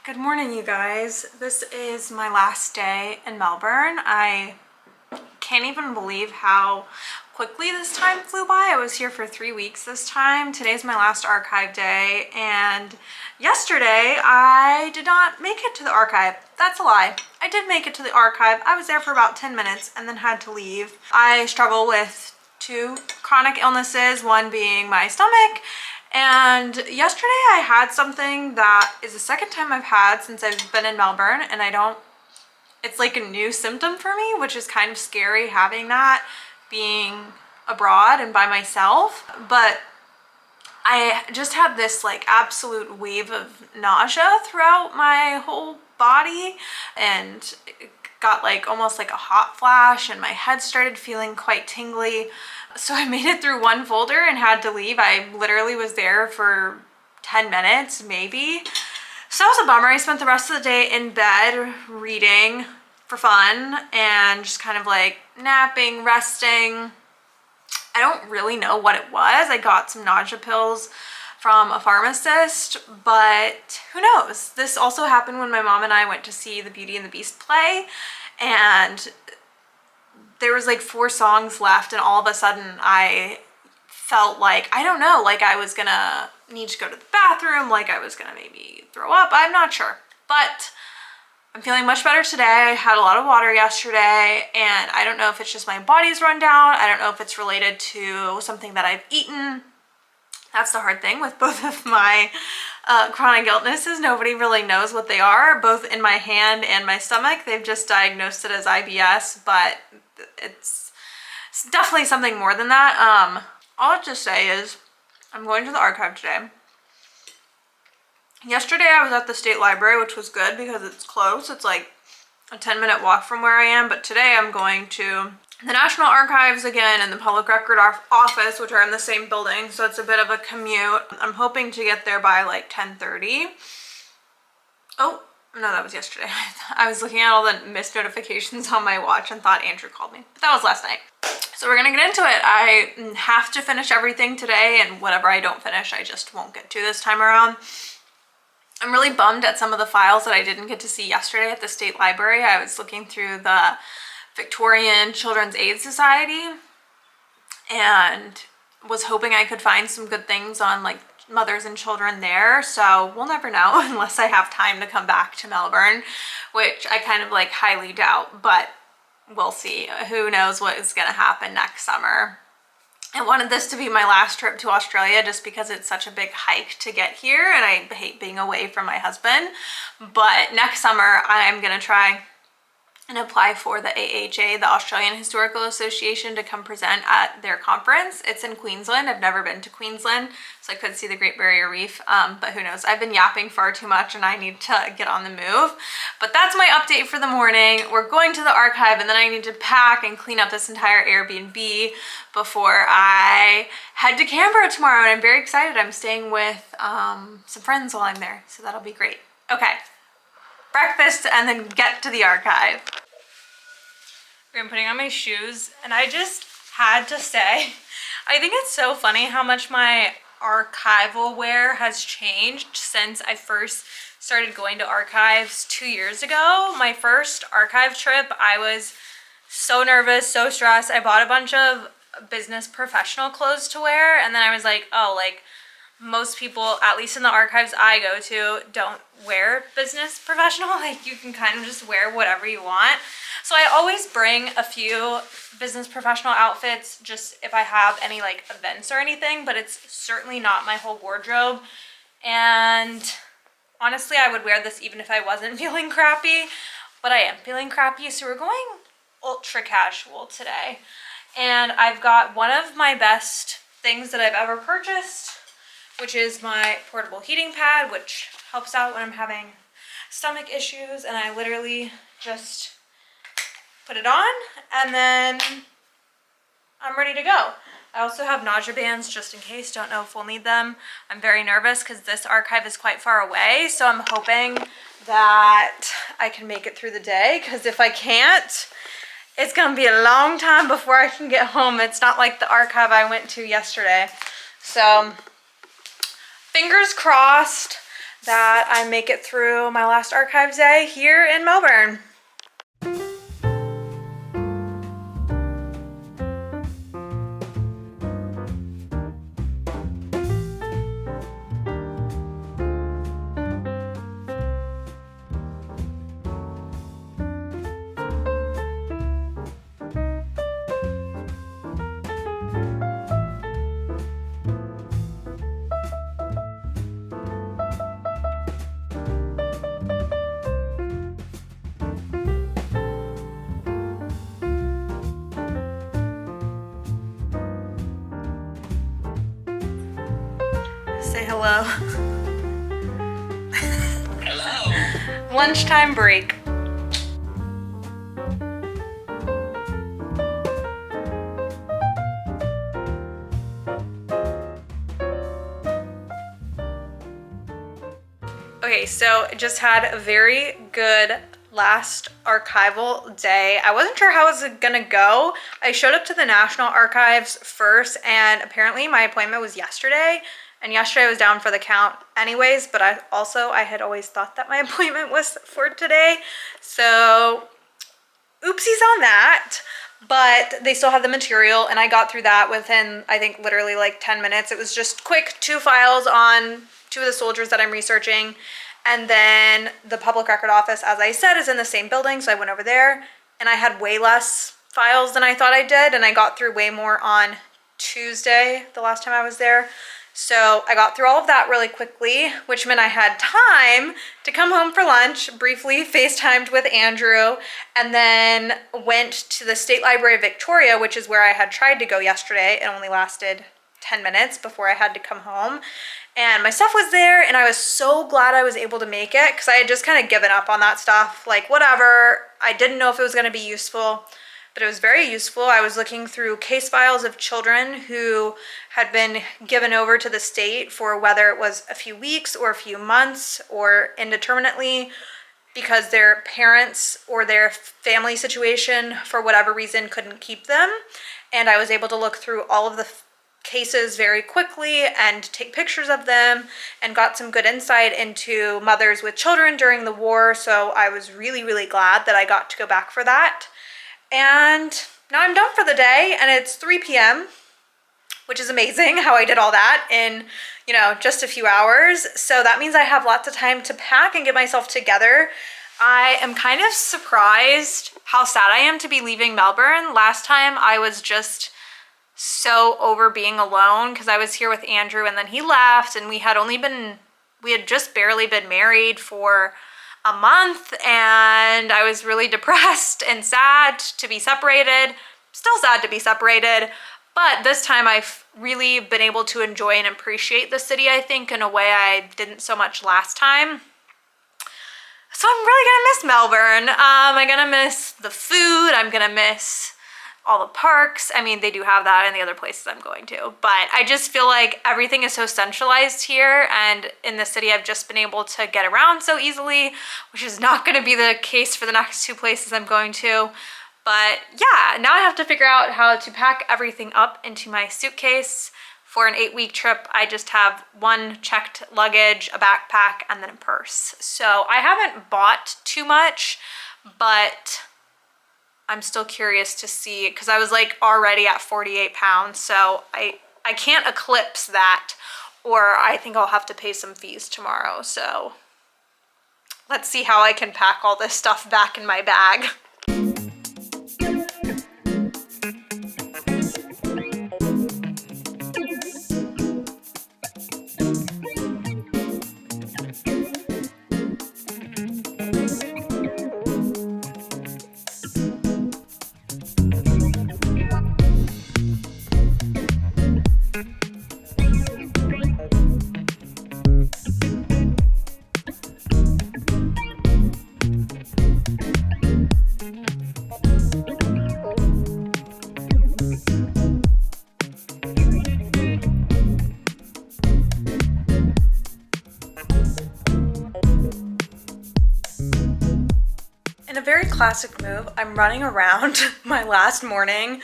Good morning, you guys. This is my last day in Melbourne. I can't even believe how quickly this time flew by. I was here for 3 weeks this time. Today's my last archive day, and yesterday I did not make it to the archive. That's a lie. I did make it to the archive. I was there for about 10 minutes and then had to leave. I struggle with 2 chronic illnesses, one being my stomach. And yesterday I had something that is the second time I've had since I've been in Melbourne, and it's like a new symptom for me, which is kind of scary having that being abroad and by myself. But I just had this like absolute wave of nausea throughout my whole body, and it got like almost like a hot flash, and my head started feeling quite tingly. So I made it through one folder and had to leave. I literally was there for 10 minutes maybe. So that was a bummer. I spent the rest of the day in bed reading for fun and just kind of like napping, resting. I don't really know what it was. I got some nausea pills from a pharmacist, but who knows? This also happened when my mom and I went to see the Beauty and the Beast play, and there was like 4 songs left, and all of a sudden I felt like, I don't know, like I was gonna need to go to the bathroom, like I was gonna maybe throw up. I'm not sure, but I'm feeling much better today. I had a lot of water yesterday, and I don't know if it's just my body's run down. I don't know if it's related to something that I've eaten. That's the hard thing with both of my chronic illnesses. Nobody really knows what they are, both in my hand and my stomach. They've just diagnosed it as IBS, but it's definitely something more than that. All I'll just say is I'm going to the archive today. Yesterday I was at the state library, which was good because it's close. It's like a 10-minute walk from where I am, but today I'm going to the National Archives again and the Public Record Office, which are in the same building, so it's a bit of a commute. I'm hoping to get there by like 10:30. Oh, no, that was yesterday. I was looking at all the missed notifications on my watch and thought Andrew called me, but that was last night. So we're gonna get into it. I have to finish everything today, and whatever I don't finish, I just won't get to this time around. I'm really bummed at some of the files that I didn't get to see yesterday at the State Library. I was looking through the Victorian Children's Aid Society and was hoping I could find some good things on like mothers and children there. So we'll never know unless I have time to come back to Melbourne, which I kind of like highly doubt, but we'll see. Who knows what is gonna happen next summer. I wanted this to be my last trip to Australia just because it's such a big hike to get here, and I hate being away from my husband. But next summer I'm gonna try and apply for the AHA, the Australian Historical Association, to come present at their conference. It's in Queensland. I've never been to Queensland, so I could see the Great Barrier Reef, but who knows? I've been yapping far too much and I need to get on the move. But that's my update for the morning. We're going to the archive, and then I need to pack and clean up this entire Airbnb before I head to Canberra tomorrow, and I'm very excited. I'm staying with some friends while I'm there, so that'll be great. Okay. Breakfast and then get to the archive. I'm putting on my shoes, and I just had to say, I think it's so funny how much my archival wear has changed since I first started going to archives 2 years ago. My first archive trip, I was so nervous, so stressed. I bought a bunch of business professional clothes to wear, and then I was like, oh, like most people, at least in the archives I go to, don't wear business professional. Like you can kind of just wear whatever you want. So I always bring a few business professional outfits just if I have any like events or anything, but it's certainly not my whole wardrobe. And honestly, I would wear this even if I wasn't feeling crappy, but I am feeling crappy. So we're going ultra casual today. And I've got one of my best things that I've ever purchased, which is my portable heating pad, which helps out when I'm having stomach issues. And I literally just put it on, and then I'm ready to go. I also have nausea bands just in case. Don't know if we'll need them. I'm very nervous because this archive is quite far away, so I'm hoping that I can make it through the day, because if I can't, it's gonna be a long time before I can get home. It's not like the archive I went to yesterday. So fingers crossed that I make it through my last archives day here in Melbourne. Say hello. Hello. Lunchtime break. Okay, so I just had a very good last archival day. I wasn't sure how it was gonna go. I showed up to the National Archives first, and apparently my appointment was yesterday. And yesterday I was down for the count anyways, but I had always thought that my appointment was for today. So oopsies on that, but they still have the material and I got through that within, I think, literally like 10 minutes. It was just quick, 2 files on 2 of the soldiers that I'm researching. And then the public record office, as I said, is in the same building. So I went over there and I had way less files than I thought I did. And I got through way more on Tuesday, the last time I was there. So I got through all of that really quickly, which meant I had time to come home for lunch, briefly FaceTimed with Andrew, and then went to the State Library of Victoria, which is where I had tried to go yesterday. It only lasted 10 minutes before I had to come home. And my stuff was there, and I was so glad I was able to make it because I had just kind of given up on that stuff. Like, whatever. I didn't know if it was going to be useful, but it was very useful. I was looking through case files of children who had been given over to the state for whether it was a few weeks or a few months or indeterminately because their parents or their family situation, for whatever reason, couldn't keep them. And I was able to look through all of the cases very quickly and take pictures of them and got some good insight into mothers with children during the war. So I was really, really glad that I got to go back for that. And now I'm done for the day and it's 3 p.m., which is amazing how I did all that in, just a few hours. So that means I have lots of time to pack and get myself together. I am kind of surprised how sad I am to be leaving Melbourne. Last time I was just so over being alone because I was here with Andrew and then he left and we had just barely been married for a month and I was really depressed and sad to be separated. Still sad to be separated, but this time I've really been able to enjoy and appreciate the city, I think, in a way I didn't so much last time. So I'm really gonna miss Melbourne. I'm gonna miss the food. I'm gonna miss all the parks. I mean, they do have that in the other places I'm going to, but I just feel like everything is so centralized here, and in the city I've just been able to get around so easily, which is not going to be the case for the next 2 places I'm going to. But yeah, now I have to figure out how to pack everything up into my suitcase. For an 8-week trip, I just have 1 checked luggage, a backpack, and then a purse. So I haven't bought too much, but I'm still curious to see, because I was like already at 48 pounds, so I can't eclipse that, or I think I'll have to pay some fees tomorrow. So let's see how I can pack all this stuff back in my bag. Classic move. I'm running around my last morning,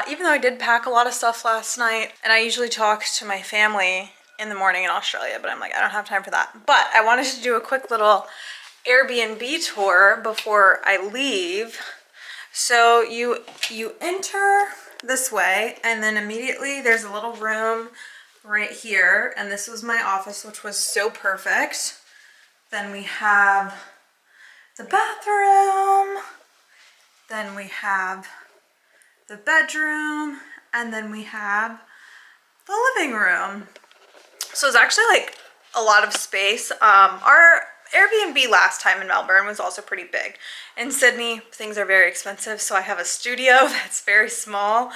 even though I did pack a lot of stuff last night, and I usually talk to my family in the morning in Australia, but I'm like, I don't have time for that. But I wanted to do a quick little Airbnb tour before I leave. So you enter this way, and then immediately there's a little room right here, and this was my office, which was so perfect. Then we have the bathroom, then we have the bedroom, and then we have the living room. So it's actually like a lot of space. Our Airbnb last time in Melbourne was also pretty big. In Sydney, things are very expensive, so I have a studio that's very small.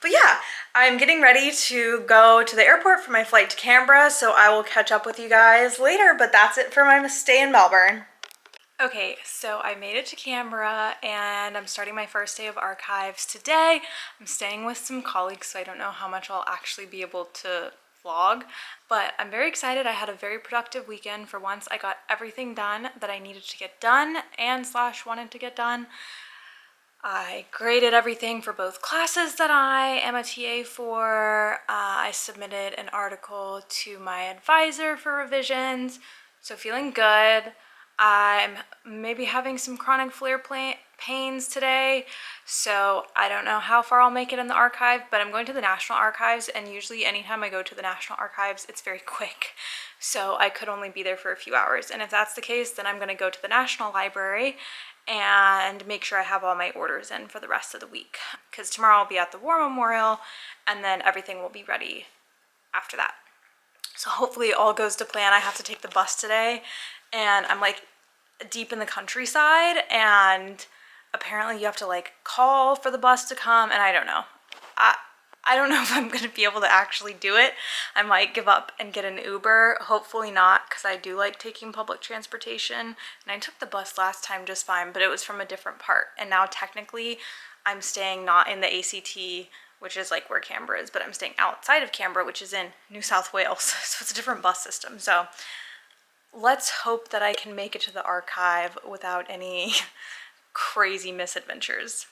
But yeah, I'm getting ready to go to the airport for my flight to Canberra, so I will catch up with you guys later, but that's it for my stay in Melbourne. Okay, so I made it to Canberra and I'm starting my first day of archives today. I'm staying with some colleagues, so I don't know how much I'll actually be able to vlog, but I'm very excited. I had a very productive weekend. For once, I got everything done that I needed to get done and / wanted to get done. I graded everything for both classes that I am a TA for. I submitted an article to my advisor for revisions, so feeling good. I'm maybe having some chronic flare pains today, so I don't know how far I'll make it in the archive, but I'm going to the National Archives, and usually anytime I go to the National Archives, it's very quick. So I could only be there for a few hours, and if that's the case, then I'm going to go to the National Library and make sure I have all my orders in for the rest of the week, because tomorrow I'll be at the War Memorial, and then everything will be ready after that. So hopefully it all goes to plan. I have to take the bus today, and I'm like deep in the countryside, and apparently you have to like call for the bus to come, and I don't know. I don't know if I'm gonna be able to actually do it. I might give up and get an Uber. Hopefully not, because I do like taking public transportation, and I took the bus last time just fine, but it was from a different part, and now technically I'm staying not in the ACT, which is like where Canberra is, but I'm staying outside of Canberra, which is in New South Wales, so it's a different bus system. So let's hope that I can make it to the archive without any crazy misadventures.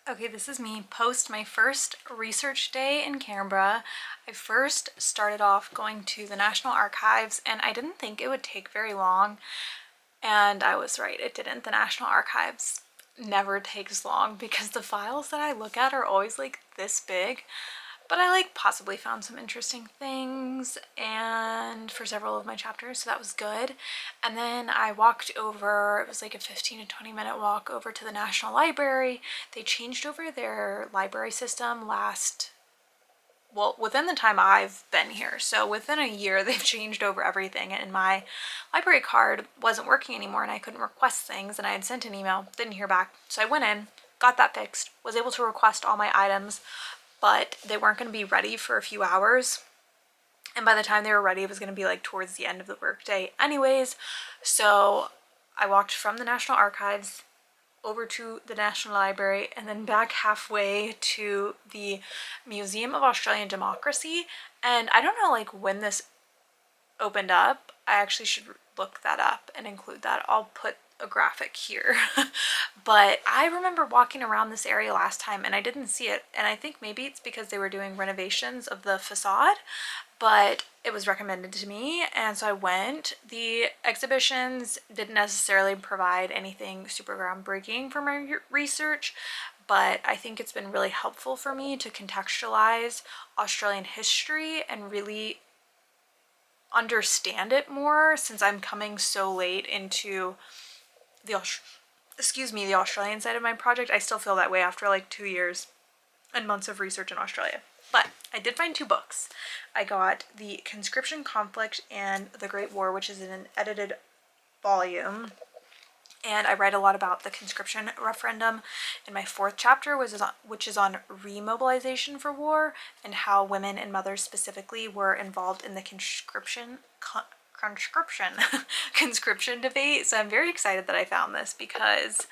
Okay, this is me post my first research day in Canberra. I first started off going to the National Archives, and I didn't think it would take very long, and I was right, it didn't. The National Archives never takes long because the files that I look at are always like this big. But I like possibly found some interesting things and for several of my chapters, so that was good. And then I walked over, it was like a 15 to 20 minute walk over to the National Library. They changed over their library system within the time I've been here. So within a year, they've changed over everything, and my library card wasn't working anymore, and I couldn't request things, and I had sent an email, didn't hear back. So I went in, got that fixed, was able to request all my items, but they weren't going to be ready for a few hours. And by the time they were ready, it was going to be like towards the end of the workday anyways. So I walked from the National Archives over to the National Library and then back halfway to the Museum of Australian Democracy. And I don't know like when this opened up. I actually should look that up and include that. I'll put a graphic here. But I remember walking around this area last time and I didn't see it, and I think maybe it's because they were doing renovations of the facade, but it was recommended to me, and so I went. The exhibitions didn't necessarily provide anything super groundbreaking for my research, but I think it's been really helpful for me to contextualize Australian history and really understand it more, since I'm coming so late into the Australian side of my project. I still feel that way after like 2 years and months of research in Australia. But I did find 2 books. I got The Conscription Conflict and The Great War, which is in an edited volume. And I write a lot about the conscription referendum in my 4th chapter, which is on remobilization for war and how women and mothers specifically were involved in the conscription debate. So I'm very excited that I found this because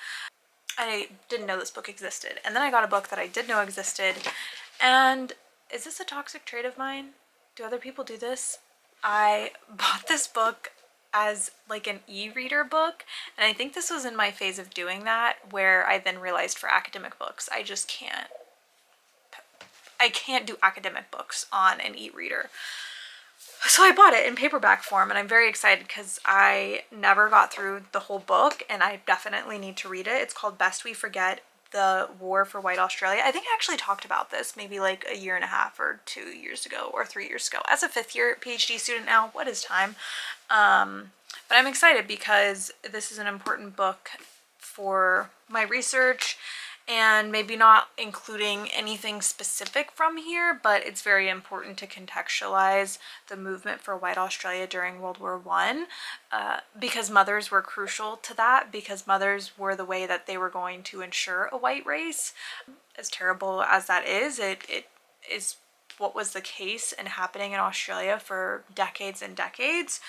I didn't know this book existed. And then I got a book that I did know existed. And is this a toxic trait of mine? Do other people do this? I bought this book as like an e-reader book, and I think this was in my phase of doing that, where I then realized for academic books I just can't do academic books on an e-reader. So I bought it in paperback form, and I'm very excited because I never got through the whole book, and I definitely need to read it. It's called Best We Forget: The War for White Australia. I think I actually talked about this maybe like a year and a half or 2 years ago or 3 years ago. As a 5th year PhD student now, what is time? But I'm excited because this is an important book for my research, and maybe not including anything specific from here, but it's very important to contextualize the movement for white Australia during World War I, because mothers were crucial to that, because mothers were the way that they were going to ensure a white race. As terrible as that is, it is what was the case and happening in Australia for decades and decades,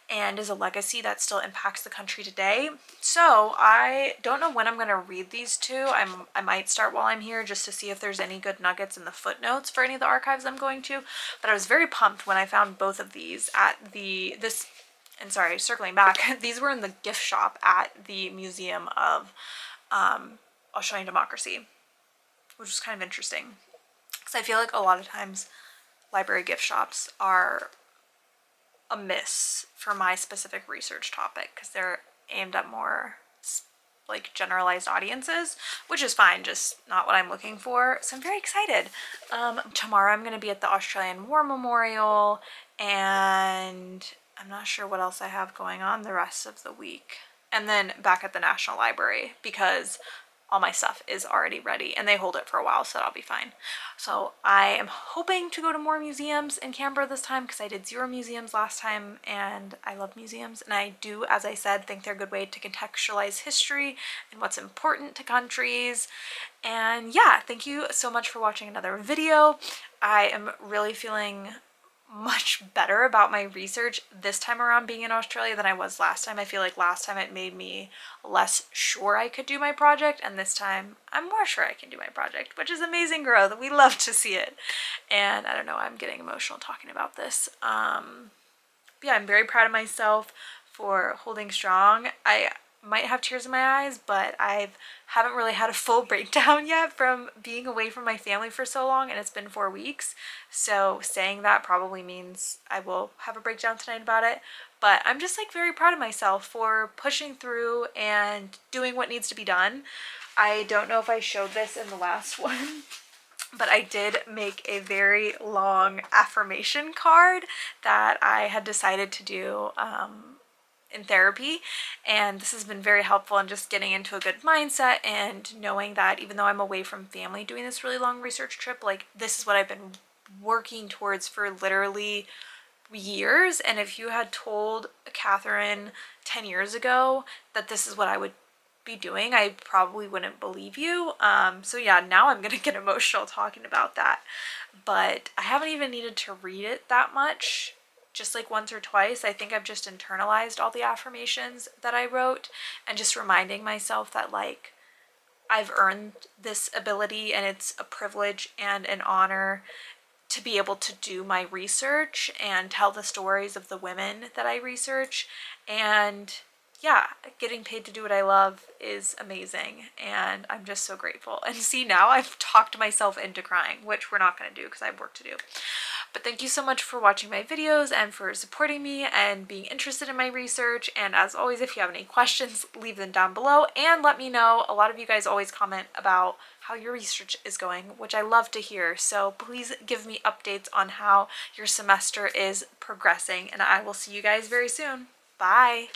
and is a legacy that still impacts the country today. So I don't know when I'm going to read these two. I might start while I'm here just to see if there's any good nuggets in the footnotes for any of the archives I'm going to. But I was very pumped when I found both of these at and sorry, circling back, these were in the gift shop at the Museum of Australian Democracy, which was kind of interesting. Because I feel like a lot of times library gift shops are a miss for my specific research topic because they're aimed at more like generalized audiences, which is fine, just not what I'm looking for. So I'm very excited. Tomorrow I'm going to be at the Australian War Memorial, and I'm not sure what else I have going on the rest of the week. And then back at the National Library because all my stuff is already ready and they hold it for a while, so that'll be fine. So I am hoping to go to more museums in Canberra this time because I did 0 museums last time and I love museums, and I do, as I said, think they're a good way to contextualize history and what's important to countries. And yeah, thank you so much for watching another video. I am really feeling much better about my research this time around being in Australia than I was last time. I feel like last time it made me less sure I could do my project, and this time I'm more sure I can do my project, which is amazing growth. We love to see it. And I don't know, I'm getting emotional talking about this. Yeah, I'm very proud of myself for holding strong. I might have tears in my eyes, but I haven't really had a full breakdown yet from being away from my family for so long, and it's been 4 weeks. So saying that probably means I will have a breakdown tonight about it. But I'm just like very proud of myself for pushing through and doing what needs to be done. I don't know if I showed this in the last one, but I did make a very long affirmation card that I had decided to do in therapy, and this has been very helpful in just getting into a good mindset and knowing that even though I'm away from family doing this really long research trip, like this is what I've been working towards for literally years. And if you had told Catherine 10 years ago that this is what I would be doing, I probably wouldn't believe you. So yeah, now I'm gonna get emotional talking about that, but I haven't even needed to read it that much, just like once or twice. I think I've just internalized all the affirmations that I wrote and just reminding myself that like I've earned this ability and it's a privilege and an honor to be able to do my research and tell the stories of the women that I research. And yeah, getting paid to do what I love is amazing, and I'm just so grateful. And see, now I've talked myself into crying, which we're not going to do because I have work to do. But thank you so much for watching my videos and for supporting me and being interested in my research. And as always, if you have any questions, leave them down below and let me know. A lot of you guys always comment about how your research is going, which I love to hear. So please give me updates on how your semester is progressing, and I will see you guys very soon. Bye.